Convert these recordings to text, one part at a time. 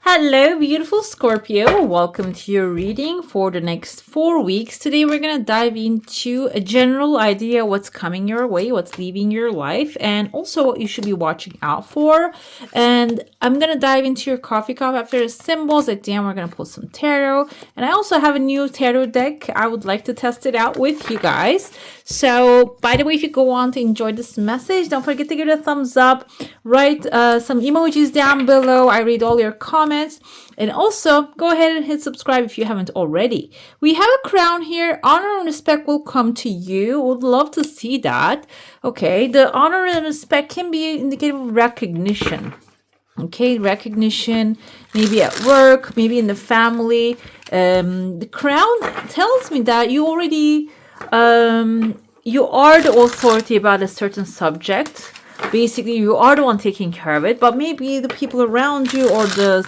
Hello, beautiful Scorpio. Welcome to your reading for the next 4 weeks. Today, we're going to dive into a general idea what's coming your way, what's leaving your life, and also what you should be watching out for. And I'm going to dive into your coffee cup after the symbols. At the end, we're going to pull some tarot. And I also have a new tarot deck. I would like to test it out with you guys. So, by the way, if you go on to enjoy this message, don't forget to give it a thumbs up. Write some emojis down below. I read all your comments. And also, go ahead and hit subscribe if you haven't already. We have a crown here. Honor and respect will come to you. Would love to see that. Okay, the honor and respect can be indicative of recognition. Okay, recognition, maybe at work, maybe in the family. The crown tells me that you already, you are the authority about a certain subject. Basically, you are the one taking care of it, but maybe the people around you or the,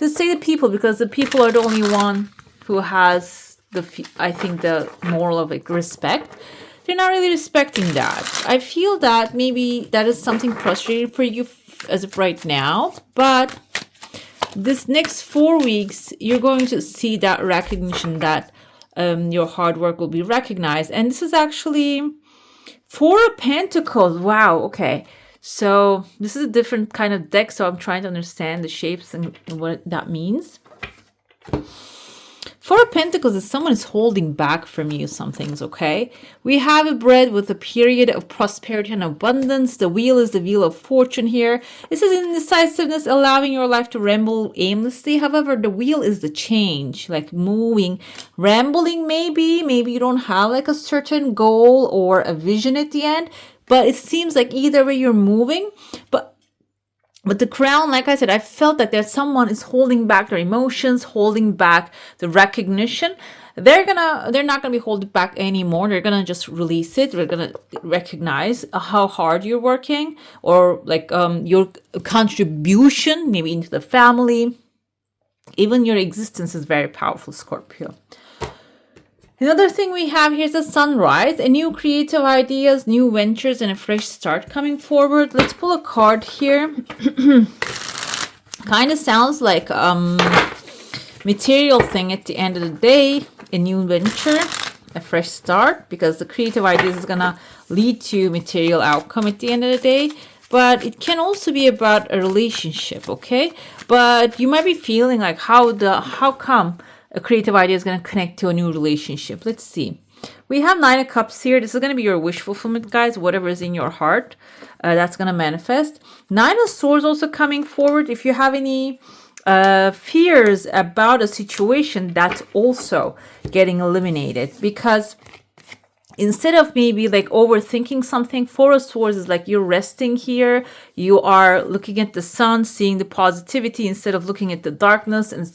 let's say the people, because the people are the only one who has the moral of like respect. They're not really respecting that. I feel that maybe that is something frustrating for you as of right now, but this next 4 weeks, you're going to see that recognition that your hard work will be recognized. And this is actually 4 of Pentacles. Wow. Okay. So this is a different kind of deck. So I'm trying to understand the shapes and what that means. 4 of Pentacles is someone is holding back from you some things, okay? We have a bread with a period of prosperity and abundance. The wheel is the wheel of fortune here. This is indecisiveness, allowing your life to ramble aimlessly. However, the wheel is the change, like moving, rambling maybe you don't have like a certain goal or a vision at the end, but it seems like either way you're moving, but the crown, like I said, I felt that there's someone is holding back their emotions, holding back the recognition. They're not gonna be holding back anymore. They're gonna just release it. They're gonna recognize how hard you're working, or like your contribution, maybe into the family. Even your existence is very powerful, Scorpio. Another thing we have here is a sunrise, a new creative ideas, new ventures, and a fresh start coming forward. Let's pull a card here. Kind of sounds like material thing at the end of the day, a new venture, a fresh start, because the creative ideas is gonna lead to material outcome at the end of the day. But it can also be about a relationship, okay? But you might be feeling like how come a creative idea is going to connect to a new relationship. Let's see. We have 9 of Cups here. This is going to be your wish fulfillment, guys. Whatever is in your heart, that's going to manifest. 9 of Swords also coming forward. If you have any fears about a situation, that's also getting eliminated, because instead of maybe like overthinking something, 4 of Swords is like you're resting here. You are looking at the sun, seeing the positivity instead of looking at the darkness and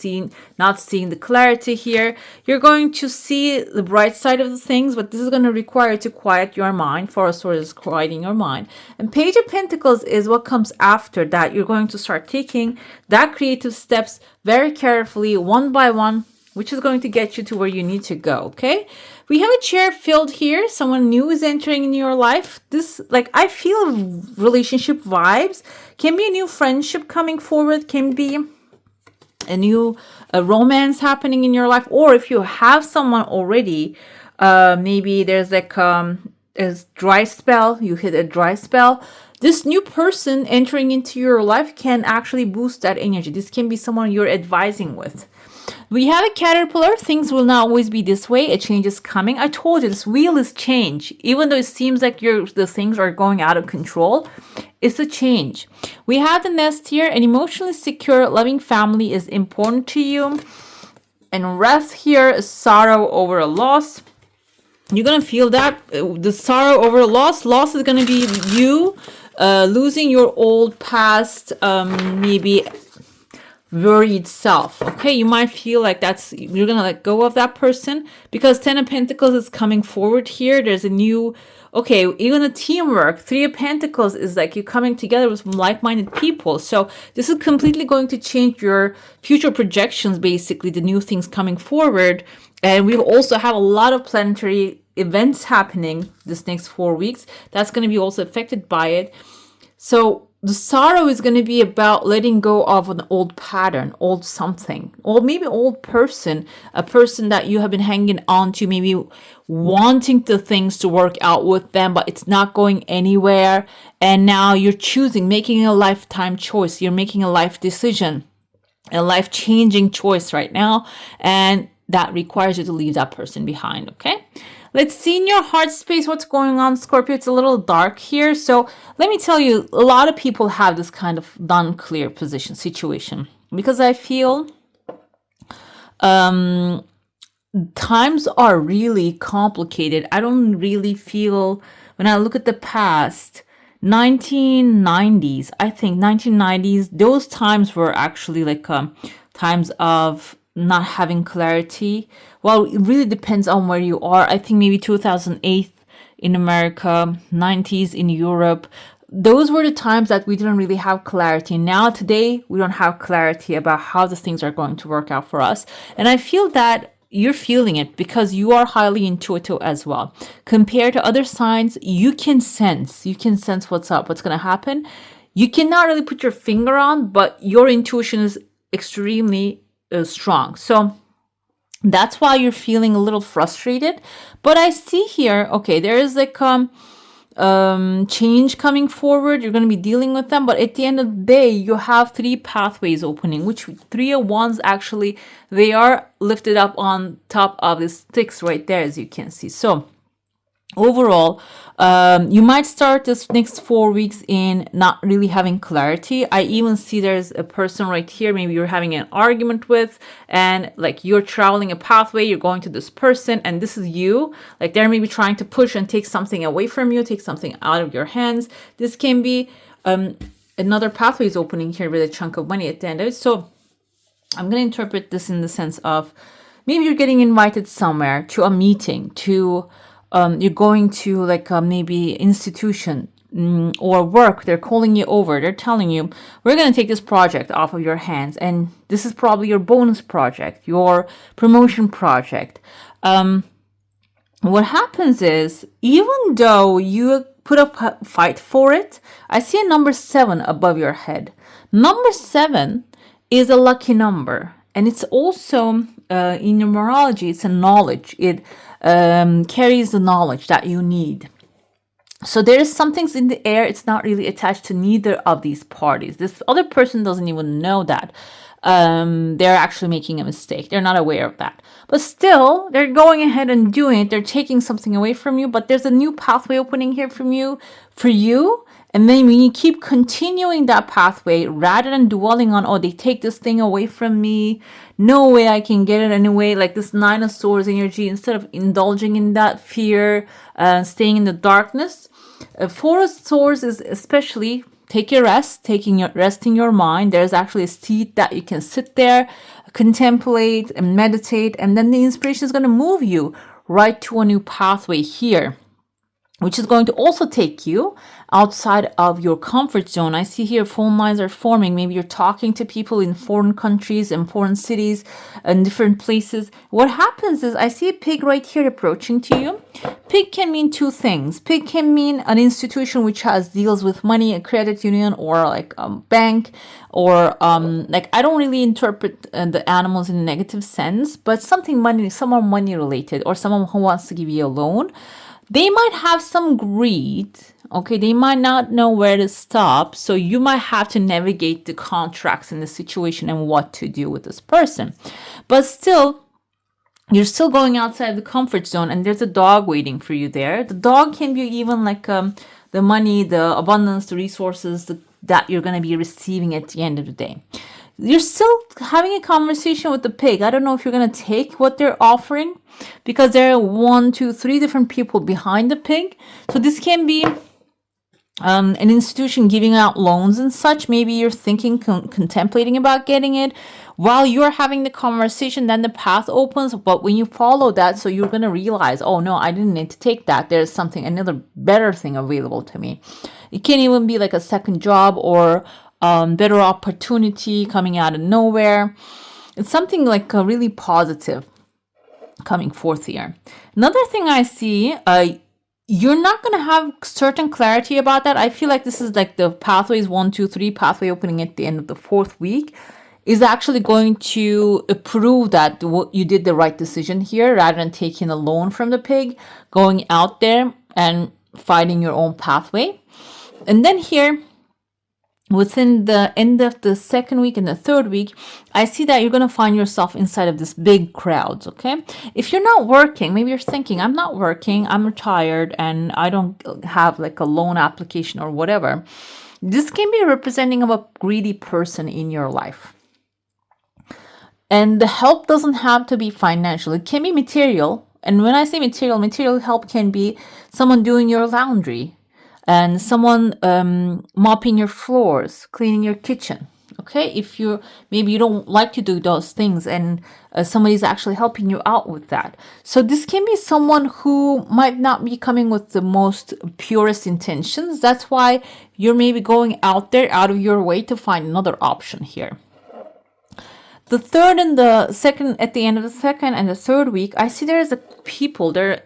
not seeing the clarity here. You're going to see the bright side of the things, but this is going to require you to quiet your mind. 4 of Swords is quieting your mind. And Page of Pentacles is what comes after that. You're going to start taking that creative steps very carefully, one by one, which is going to get you to where you need to go, okay? We have a chair filled here. Someone new is entering in your life. This, like, I feel relationship vibes. Can be a new friendship coming forward. Can be a new romance happening in your life. Or if you have someone already, maybe there's like a dry spell. You hit a dry spell. This new person entering into your life can actually boost that energy. This can be someone you're advising with. We have a caterpillar. Things will not always be this way. A change is coming. I told you, this wheel is change. Even though it seems like the things are going out of control, it's a change. We have the nest here. An emotionally secure, loving family is important to you. And wrath here is sorrow over a loss. You're going to feel that. The sorrow over a loss. Loss is going to be you losing your old past, maybe worried self. Okay, you might feel like you're gonna let go of that person, because 10 of Pentacles is coming forward here. There's a new, okay, even a teamwork. 3 of Pentacles is like you're coming together with like-minded people. So this is completely going to change your future projections, basically, the new things coming forward. And we'll also have a lot of planetary events happening this next 4 weeks. That's going to be also affected by it. So the sorrow is going to be about letting go of an old pattern, old something, or maybe old person, a person that you have been hanging on to, maybe wanting the things to work out with them, but it's not going anywhere. And now you're choosing, making a lifetime choice. You're making a life decision, a life-changing choice right now. And that requires you to leave that person behind, okay? Let's see in your heart space what's going on, Scorpio. It's a little dark here. So let me tell you, a lot of people have this kind of unclear position situation because I feel times are really complicated. I don't really feel, when I look at the past, 1990s, I think 1990s, those times were actually like times of not having clarity. Well, it really depends on where you are. I think maybe 2008 in America, 90s in Europe. Those were the times that we didn't really have clarity. Now today, we don't have clarity about how the things are going to work out for us. And I feel that you're feeling it because you are highly intuitive as well. Compared to other signs, you can sense what's up, what's going to happen. You cannot really put your finger on, but your intuition is extremely strong. So that's why you're feeling a little frustrated. But I see here, okay, there is like change coming forward. You're going to be dealing with them, but at the end of the day, you have 3 pathways opening, which 3 of Wands actually, they are lifted up on top of the sticks right there, as you can see. So overall, you might start this next 4 weeks in not really having clarity. I even see there's a person right here, maybe you're having an argument with, and like you're traveling a pathway, you're going to this person, and this is you. Like they're maybe trying to push and take something away from you, take something out of your hands. This can be another pathway is opening here with a chunk of money at the end of it. So I'm going to interpret this in the sense of maybe you're getting invited somewhere to a meeting, to you're going to like maybe institution or work. They're calling you over. They're telling you, we're going to take this project off of your hands. And this is probably your bonus project, your promotion project. What happens is, even though you put up a fight for it, I see a number 7 above your head. Number 7 is a lucky number. And it's also, in numerology, it's a knowledge. It carries the knowledge that you need. So there is some things in the air. It's not really attached to neither of these parties. This other person doesn't even know that they're actually making a mistake. They're not aware of that. But still, they're going ahead and doing it. They're taking something away from you. But there's a new pathway opening here for you. And then when you keep continuing that pathway, rather than dwelling on, oh, they take this thing away from me, no way I can get it anyway, like this 9 of Swords energy, instead of indulging in that fear, staying in the darkness, 4 of Swords is especially take your rest, resting your mind. There's actually a seat that you can sit there, contemplate and meditate, and then the inspiration is going to move you right to a new pathway here, which is going to also take you outside of your comfort zone. I see here phone lines are forming. Maybe you're talking to people in foreign countries and foreign cities and different places. What happens is I see a pig right here approaching to you. Pig can mean 2 things. Pig can mean an institution which deals with money, a credit union, or like a bank, or like I don't really interpret the animals in a negative sense, but someone money related, or someone who wants to give you a loan. They might have some greed, okay? They might not know where to stop. So you might have to navigate the contracts in the situation and what to do with this person. But still, you're still going outside the comfort zone, and there's a dog waiting for you there. The dog can be even like the money, the abundance, the resources that you're going to be receiving at the end of the day. You're still having a conversation with the pig. I don't know if you're going to take what they're offering, because there are 1, 2, 3 different people behind the pig. So this can be an institution giving out loans and such. Maybe you're thinking, contemplating about getting it. While you're having the conversation, then the path opens. But when you follow that, so you're going to realize, oh no, I didn't need to take that. There's another better thing available to me. It can even be like a second job, or better opportunity coming out of nowhere. It's something like really positive coming forth here. Another thing I see, you're not going to have certain clarity about that. I feel like this is like the pathways 1, 2, 3 pathway opening at the end of the 4th week is actually going to prove that you did the right decision here, rather than taking a loan from the pig, going out there and finding your own pathway. And then here, within the end of the 2nd week and the 3rd week, I see that you're going to find yourself inside of this big crowds, okay? If you're not working, maybe you're thinking, I'm not working, I'm retired, and I don't have like a loan application or whatever. This can be representing of a greedy person in your life. And the help doesn't have to be financial. It can be material. And when I say material help can be someone doing your laundry, and someone mopping your floors, cleaning your kitchen. Okay, if maybe you don't like to do those things, and somebody's actually helping you out with that. So this can be someone who might not be coming with the most purest intentions. That's why you're maybe going out there, out of your way to find another option here. The 3rd and the 2nd, at the end of the 2nd and the 3rd week, I see there's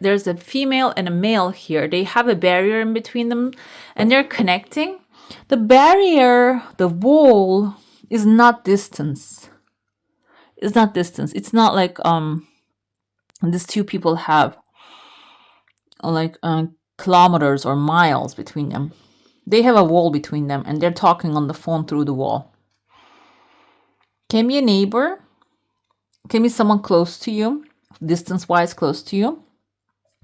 there's a female and a male here. They have a barrier in between them and they're connecting. The barrier, the wall, is not distance. It's not distance. It's not like these two people have like kilometers or miles between them. They have a wall between them and they're talking on the phone through the wall. Can be a neighbor, can be someone close to you, distance-wise close to you,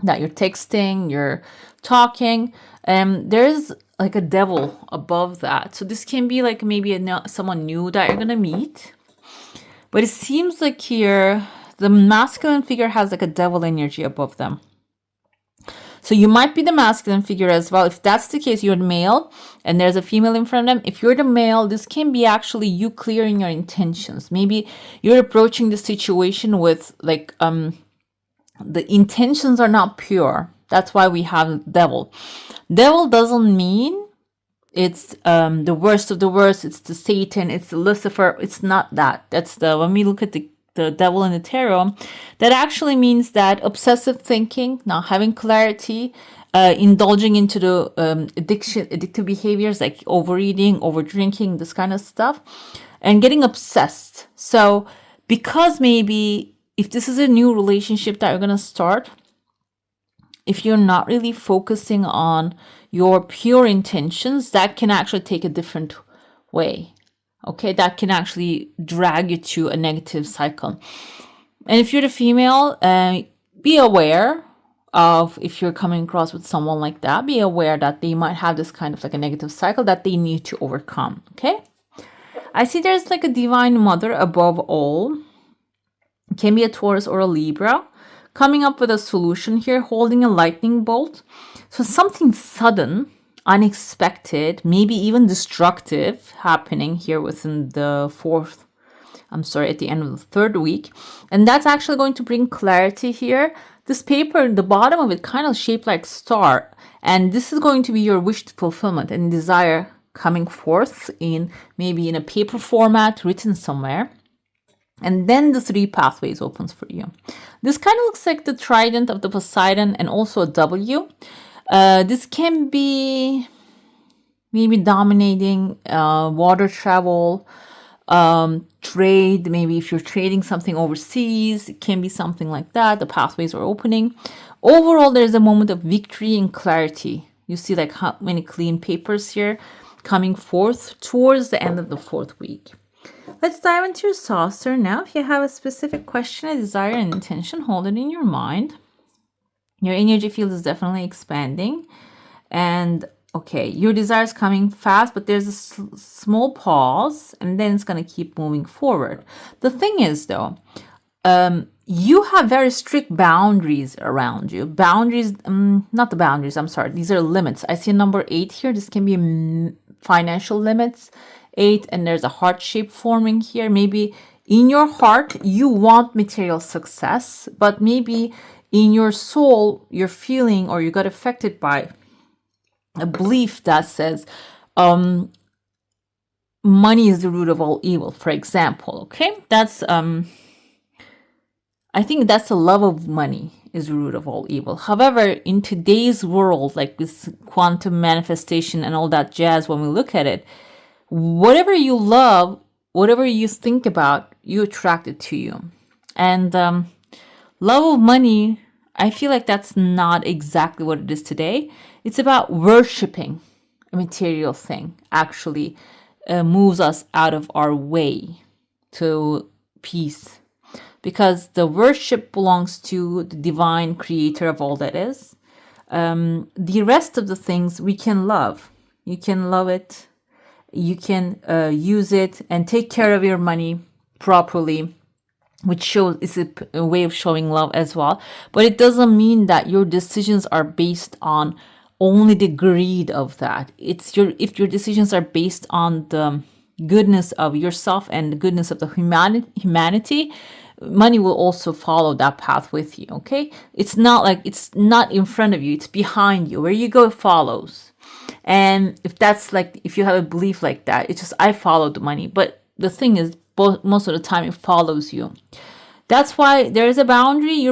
that you're texting, you're talking. There's like a devil above that. So this can be like maybe someone new that you're going to meet. But it seems like here, the masculine figure has like a devil energy above them. So you might be the masculine figure as well. If that's the case, you're the male and there's a female in front of them. If you're the male, this can be actually you clearing your intentions. Maybe you're approaching the situation with like the intentions are not pure. That's why we have devil. Devil doesn't mean it's the worst of the worst. It's the Satan. It's the Lucifer. It's not that. That's when we look at the devil in the tarot, that actually means that obsessive thinking, not having clarity, indulging into the addictive behaviors like overeating, overdrinking, this kind of stuff, and getting obsessed. So because maybe if this is a new relationship that you're going to start, if you're not really focusing on your pure intentions, that can actually take a different way. Okay, that can actually drag you to a negative cycle. And if you're the female, be aware of, if you're coming across with someone like that, be aware that they might have this kind of like a negative cycle that they need to overcome. Okay, I see there's like a divine mother above all. It can be a Taurus or a Libra, coming up with a solution here, holding a lightning bolt. So something sudden, unexpected, maybe even destructive happening here within the at the end of the 3rd week. And that's actually going to bring clarity here. This paper, the bottom of it kind of shaped like star. And this is going to be your wish fulfillment and desire coming forth maybe in a paper format written somewhere. And then the 3 pathways opens for you. This kind of looks like the trident of the Poseidon and also a W. This can be maybe dominating water travel, trade. Maybe if you're trading something overseas, it can be something like that. The pathways are opening. Overall, there's a moment of victory and clarity. You see like how many clean papers here coming forth towards the end of the 4th week. Let's dive into your saucer now. If you have a specific question, a desire, and intention, hold it in your mind. Your energy field is definitely expanding. And okay, your desire is coming fast, but there's a small pause, and then it's going to keep moving forward. The thing is, though, you have very strict boundaries around you. Not the boundaries, I'm sorry. These are limits. I see a number 8 here. This can be financial limits. 8, and there's a heart shape forming here. Maybe in your heart, you want material success, but maybe in your soul, you're feeling or you got affected by a belief that says money is the root of all evil, for example. Okay, that's I think that's the love of money is the root of all evil. However, in today's world, like with quantum manifestation and all that jazz, when we look at it, whatever you love, whatever you think about, you attract it to you. And love of money, I feel like that's not exactly what it is today. It's about worshiping a material thing, actually moves us out of our way to peace. Because the worship belongs to the divine creator of all that is. The rest of the things we can love. You can love it. You can use it and take care of your money properly, which shows is a way of showing love as well. But it doesn't mean that your decisions are based on only the greed of that. If your decisions are based on the goodness of yourself and the goodness of the humanity, money will also follow that path with you. Okay, it's not like it's not in front of you, it's behind you. Where you go, it follows. And if you have a belief like that, it's just I follow the money. But the thing is, most of the time it follows you. That's why there is a boundary.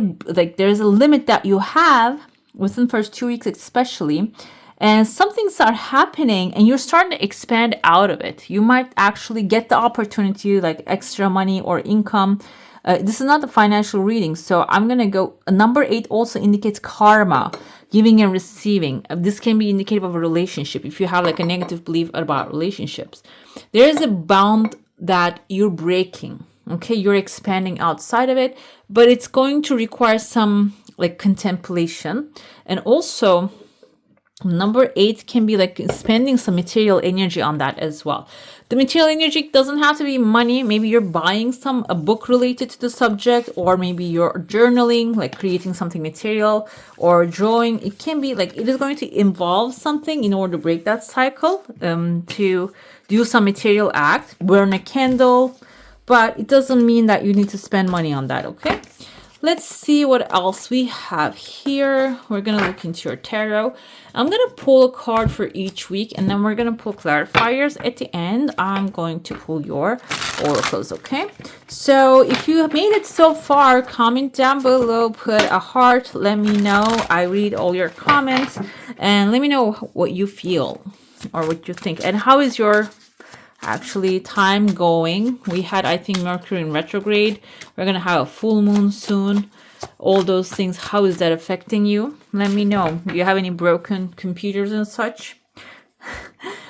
There's a limit that you have within the first 2 weeks especially, and some things are happening and you're starting to expand out of it. You might actually get the opportunity, like extra money or income. This is not the financial reading, so I'm going to go. Number 8 also indicates karma, giving and receiving. This can be indicative of a relationship. If you have like a negative belief about relationships, there is a bound that you're breaking. Okay, you're expanding outside of it, but it's going to require some like contemplation. And also, number 8 can be like spending some material energy on that as well. The material energy doesn't have to be money. Maybe you're buying a book related to the subject, or maybe you're journaling, like creating something material, or drawing. It can be like it is going to involve something in order to break that cycle, to do some material act, burn a candle, but it doesn't mean that you need to spend money on that. Okay. Let's see what else we have here. We're going to look into your tarot. I'm going to pull a card for each week, and then we're going to pull clarifiers. At the end, I'm going to pull your oracles, okay? So if you have made it so far, comment down below, put a heart, let me know. I read all your comments, and let me know what you feel or what you think. And how is your actually time going? We had, I think, Mercury in retrograde. We're gonna have a full moon soon. All those things, how is that affecting you? Let me know. Do you have any broken computers and such?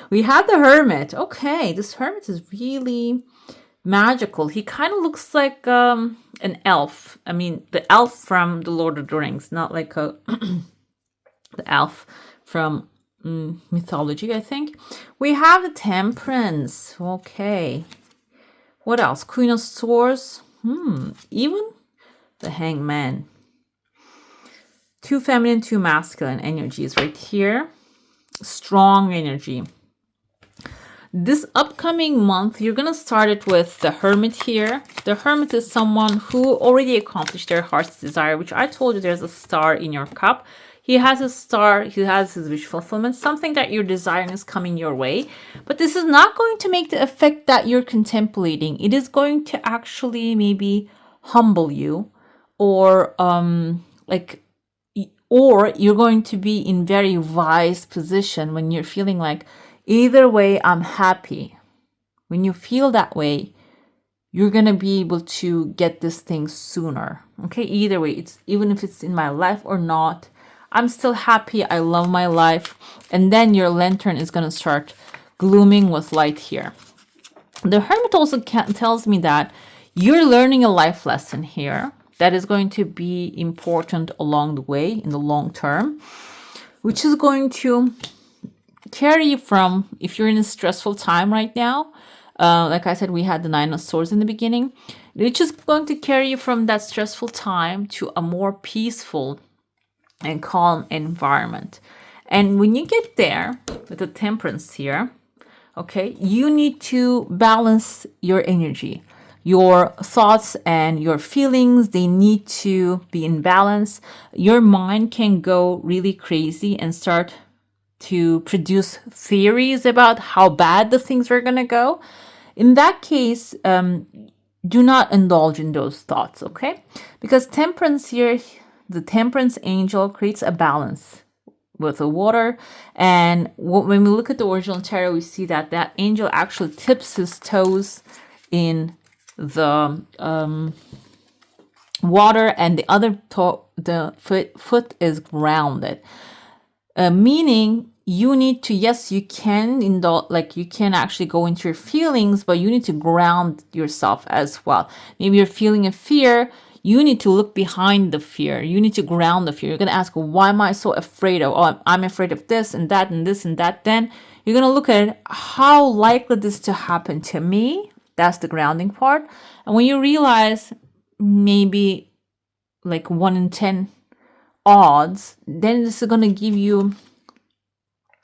We have the Hermit. Okay, this Hermit is really magical. He kind of looks like an elf. I mean, the elf from the Lord of the Rings, not like the elf from mythology, I think. We have the Temperance. Okay. What else? Queen of Swords. Even the Hangman. 2 feminine, 2 masculine energies right here. Strong energy. This upcoming month, you're going to start it with the Hermit here. The Hermit is someone who already accomplished their heart's desire, which I told you there's a star in your cup. He has a star, he has his wish fulfillment, something that you're desiring is coming your way. But this is not going to make the effect that you're contemplating. It is going to actually maybe humble you, or or you're going to be in very wise position when you're feeling like, either way, I'm happy. When you feel that way, you're going to be able to get this thing sooner. Okay, either way, even if it's in my life or not, I'm still happy. I love my life. And then your lantern is going to start glooming with light here. The Hermit also tells me that you're learning a life lesson here that is going to be important along the way in the long term, which is going to carry you from, if you're in a stressful time right now, like I said, we had the 9 of Swords in the beginning, which is going to carry you from that stressful time to a more peaceful and calm environment. And when you get there with the Temperance here, okay, you need to balance your energy. Your thoughts and your feelings, they need to be in balance. Your mind can go really crazy and start to produce theories about how bad the things are going to go. In that case, do not indulge in those thoughts, okay? Because temperance here, the temperance angel creates a balance with the water. And when we look at the original tarot, we see that that angel actually tips his toes in the water, and the other toe, the foot is grounded, meaning you need to, yes, you can indulge, like you can actually go into your feelings, but you need to ground yourself as well. Maybe you're feeling a fear, you need to look behind the fear. You need to ground the fear. You're going to ask, why am I so afraid of? Oh, I'm afraid of this and that and this and that. Then you're going to look at how likely this to happen to me. That's the grounding part. And when you realize maybe like 1 in 10 odds, then this is going to give you,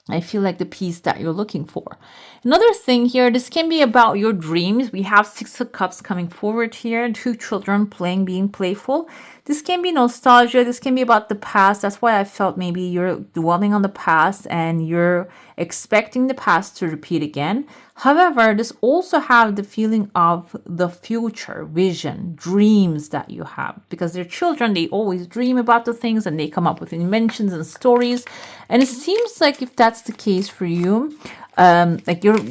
I feel like, the peace that you're looking for. Another thing here, this can be about your dreams. We have 6 of Cups coming forward here, 2 children playing, being playful. This can be nostalgia. This can be about the past. That's why I felt maybe you're dwelling on the past and you're expecting the past to repeat again. However, this also have the feeling of the future, vision, dreams that you have. Because they're children, they always dream about the things and they come up with inventions and stories. And it seems like if that's the case for you, like you're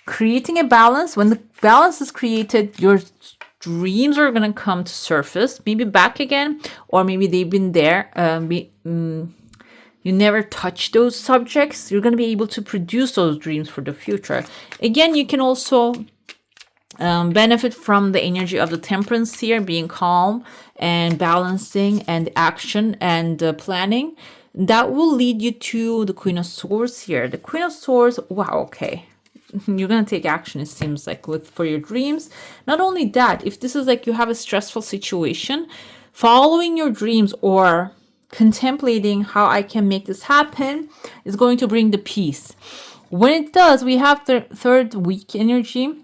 creating a balance. When the balance is created, your dreams are going to come to surface, maybe back again, or maybe they've been there. You never touch those subjects. You're going to be able to produce those dreams for the future. Again, you can also benefit from the energy of the temperance here, being calm and balancing and action and planning. That will lead you to the Queen of Swords here. The Queen of Swords, wow, okay. You're going to take action, it seems like, for your dreams. Not only that, if this is like you have a stressful situation, following your dreams or contemplating how I can make this happen is going to bring the peace. When it does, we have the third week energy.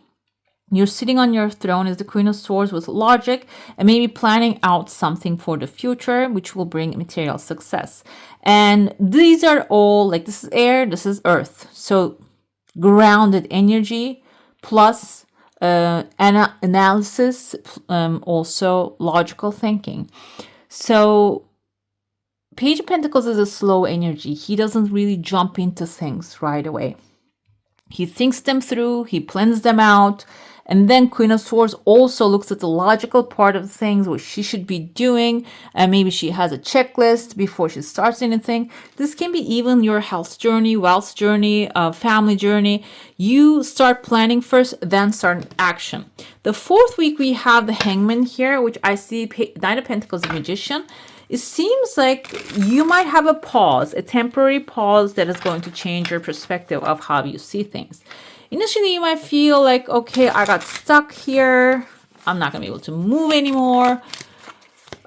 You're sitting on your throne as the Queen of Swords with logic and maybe planning out something for the future, which will bring material success. And these are all, like, this is air, this is earth. So grounded energy plus analysis, also logical thinking. So Page of Pentacles is a slow energy. He doesn't really jump into things right away. He thinks them through, he plans them out. And then Queen of Swords also looks at the logical part of things, what she should be doing. And maybe she has a checklist before she starts anything. This can be even your health journey, wealth journey, family journey. You start planning first, then start action. The fourth week, we have the Hangman here, which I see Knight of Pentacles, the Magician. It seems like you might have a pause, a temporary pause that is going to change your perspective of how you see things. Initially, you might feel like, okay, I got stuck here. I'm not going to be able to move anymore.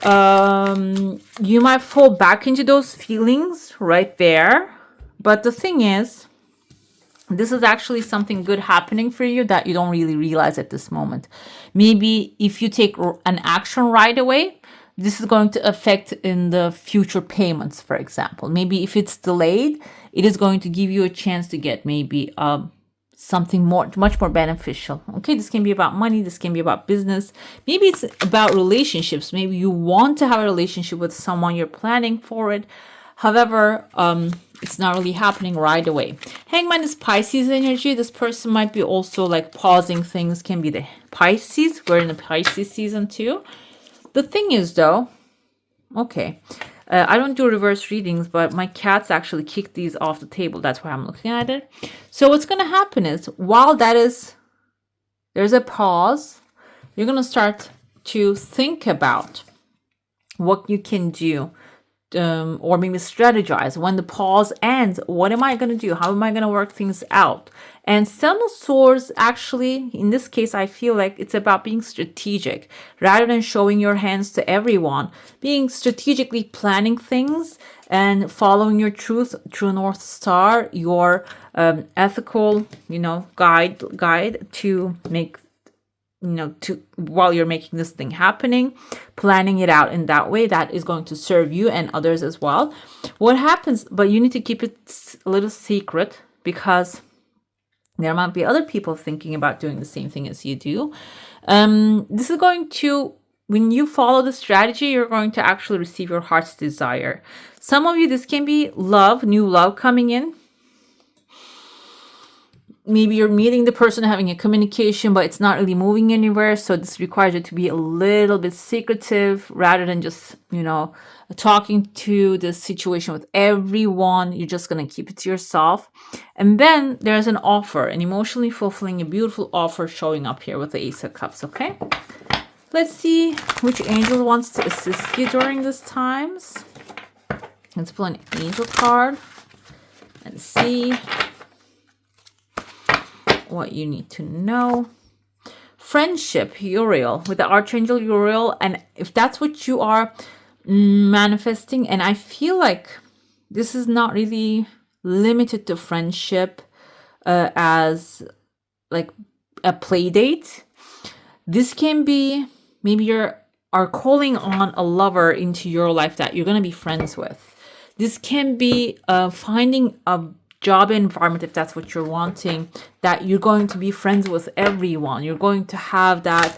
You might fall back into those feelings right there. But the thing is, this is actually something good happening for you that you don't really realize at this moment. Maybe if you take an action right away, this is going to affect in the future payments, for example. Maybe if it's delayed, it is going to give you a chance to get maybe something much more beneficial. Okay, this can be about money, this can be about business, maybe it's about relationships. Maybe you want to have a relationship with someone, you're planning for it. However, it's not really happening right away. Hangman is Pisces energy. This person might be also like pausing things, can be the Pisces. We're in the Pisces season too. The thing is though, okay, I don't do reverse readings, but my cats actually kicked these off the table. That's why I'm looking at it. So what's going to happen is, while there's a pause, you're going to start to think about what you can do, or maybe strategize. When the pause ends, what am I going to do? How am I going to work things out? And Seven of Swords, actually, in this case, I feel like it's about being strategic rather than showing your hands to everyone. Being strategically planning things and following your true North Star, your ethical, guide to make, while you're making this thing happening, planning it out in that way that is going to serve you and others as well. What happens, but you need to keep it a little secret, because There might be other people thinking about doing the same thing as you do. This is going to, when you follow the strategy, you're going to actually receive your heart's desire. Some of you, this can be love, new love coming in. Maybe you're meeting the person, having a communication, but it's not really moving anywhere. So this requires you to be a little bit secretive rather than just, talking to the situation with everyone. You're just going to keep it to yourself. And then there's an offer, an emotionally fulfilling, a beautiful offer showing up here with the Ace of Cups, okay? Let's see which angel wants to assist you during these times. Let's pull an angel card and see what you need to know. Friendship, Uriel, with the Archangel Uriel. And if that's what you are manifesting, and I feel like this is not really limited to friendship as like a play date. This can be, maybe you are calling on a lover into your life that you're going to be friends with. This can be finding a job environment, if that's what you're wanting, that you're going to be friends with everyone. You're going to have that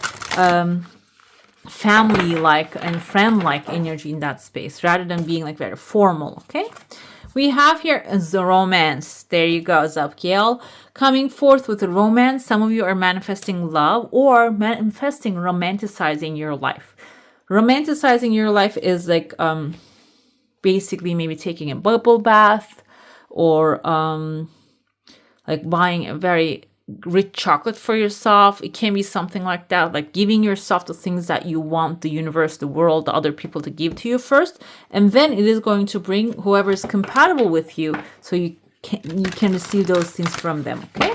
family-like and friend-like energy in that space rather than being like very formal, okay? We have here the romance. There you go, Zabkiel. Coming forth with a romance. Some of you are manifesting love or manifesting romanticizing your life. Romanticizing your life is like basically maybe taking a bubble bath, or like buying a very rich chocolate for yourself. It can be something like that, like giving yourself the things that you want the universe, the world, the other people to give to you first, and then it is going to bring whoever is compatible with you, so you can receive those things from them, okay?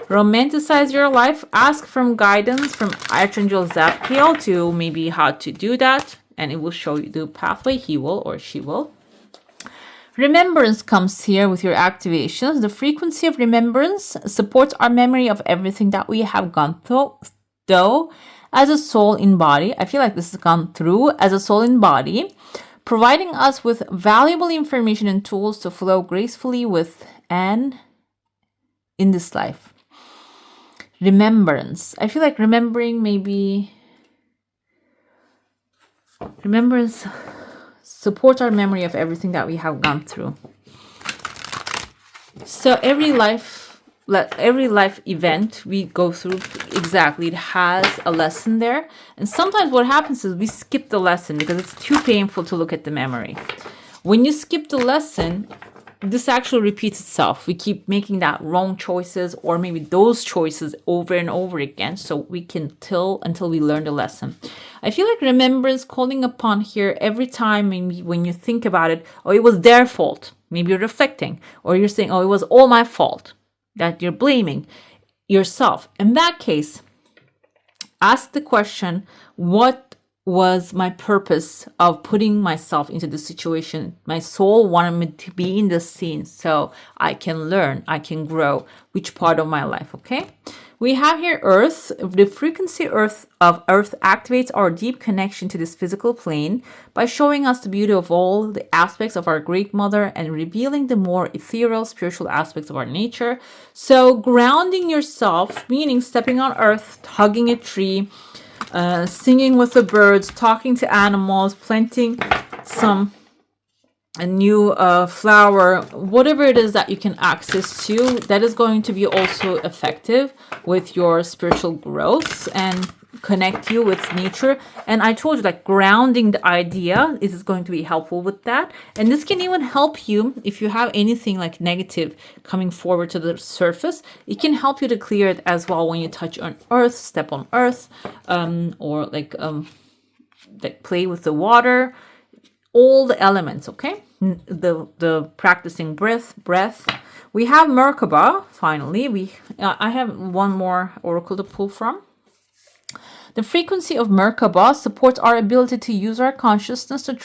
Romanticize your life. Ask from guidance from Archangel Zadkiel to maybe how to do that, and it will show you the pathway. He will or she will. Remembrance comes here with your activations. The frequency of remembrance supports our memory of everything that we have gone through, though, as a soul in body. I feel like this has gone through as a soul in body, providing us with valuable information and tools to flow gracefully with and in this life. Remembrance. I feel like remembering, maybe remembrance support our memory of everything that we have gone through. So every life event we go through, exactly, it has a lesson there. And sometimes what happens is we skip the lesson because it's too painful to look at the memory. When you skip the lesson, this actually repeats itself. We keep making that wrong choices, or maybe those choices over and over again, so we can until we learn the lesson. I feel like remembrance calling upon here every time when you think about it, oh, it was their fault. Maybe you're reflecting, or you're saying, oh, it was all my fault, that you're blaming yourself. In that case, ask the question, what was my purpose of putting myself into the situation? My soul wanted me to be in this scene so I can learn, I can grow. Which part of my life, okay? We have here Earth. The frequency of Earth activates our deep connection to this physical plane by showing us the beauty of all the aspects of our Great Mother and revealing the more ethereal, spiritual aspects of our nature. So grounding yourself, meaning stepping on Earth, hugging a tree, singing with the birds, talking to animals, planting a new flower, whatever it is that you can access to, that is going to be also effective with your spiritual growth and connect you with nature. And I told you that grounding the idea is going to be helpful with that. And this can even help you if you have anything like negative coming forward to the surface. It can help you to clear it as well when you touch on earth, step on earth, or like play with the water, all the elements, okay? The practicing breath. We have Merkaba, finally. I have one more oracle to pull from. The frequency of Merkaba supports our ability to use our consciousness to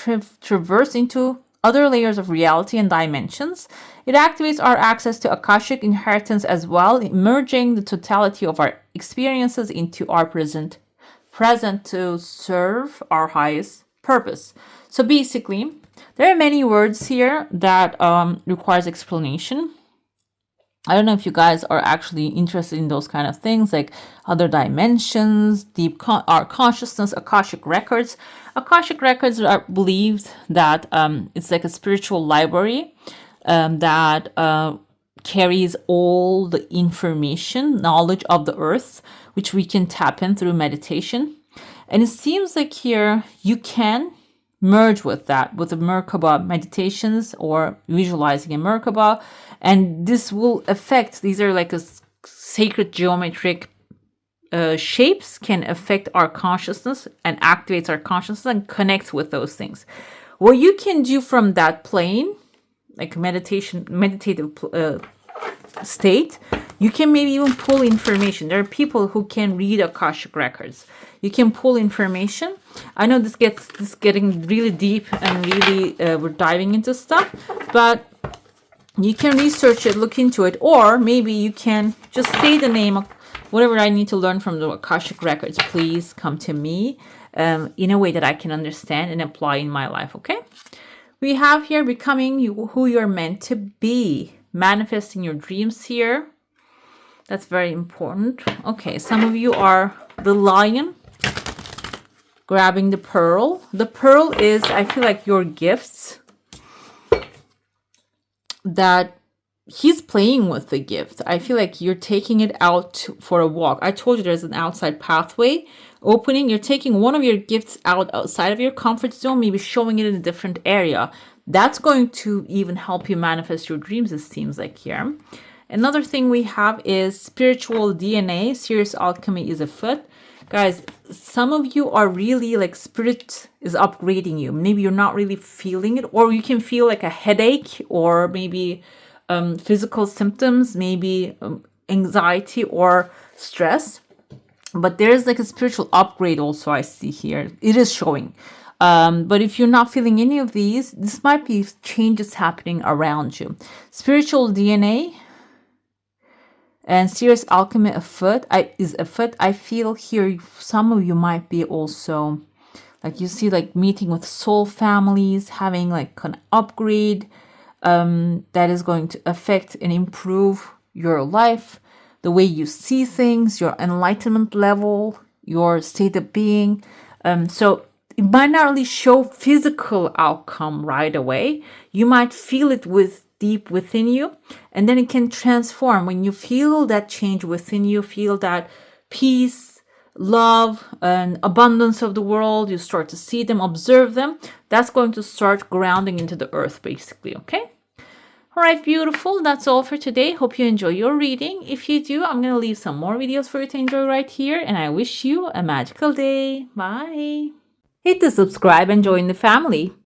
traverse into other layers of reality and dimensions. It activates our access to Akashic inheritance as well, merging the totality of our experiences into our present to serve our highest purpose. So basically, there are many words here that requires explanation. I don't know if you guys are actually interested in those kind of things, like other dimensions, our consciousness, Akashic records. Akashic records are believed that it's like a spiritual library that carries all the information, knowledge of the earth, which we can tap in through meditation. And it seems like here you can merge with that, with the Merkaba meditations or visualizing a Merkaba. And this will affect, these are like a sacred geometric shapes can affect our consciousness and activates our consciousness and connects with those things. What you can do from that plane, like meditative state, you can maybe even pull information. There are people who can read Akashic records. You can pull information. I know this getting really deep and really we're diving into stuff, but you can research it, look into it, or maybe you can just say the name of whatever I need to learn from the Akashic records. Please come to me in a way that I can understand and apply in my life. Okay. We have here becoming who you're meant to be, manifesting your dreams here. That's very important. Okay, some of you are the lion, grabbing the pearl. The pearl is, I feel like, your gifts that he's playing with the gift. I feel like you're taking it out for a walk. I told you there's an outside pathway opening. You're taking one of your gifts outside of your comfort zone, maybe showing it in a different area. That's going to even help you manifest your dreams, it seems like here. Another thing we have is spiritual DNA. Serious alchemy is afoot. Guys, some of you are really like spirit is upgrading you. Maybe you're not really feeling it, or you can feel like a headache, or maybe physical symptoms, maybe anxiety or stress. But there's like a spiritual upgrade also I see here. It is showing. But if you're not feeling any of these, this might be changes happening around you. Spiritual DNA and serious alchemy is afoot. I feel here some of you might be also, like you see, like meeting with soul families, having like an upgrade that is going to affect and improve your life, the way you see things, your enlightenment level, your state of being. So it might not really show physical outcome right away. You might feel it deep within you, and then it can transform. When you feel that change within you, feel that peace, love, and abundance of the world, you start to see them, observe them. That's going to start grounding into the earth, basically, okay? All right, beautiful. That's all for today. Hope you enjoy your reading. If you do, I'm going to leave some more videos for you to enjoy right here, and I wish you a magical day. Bye. Hit the subscribe and join the family.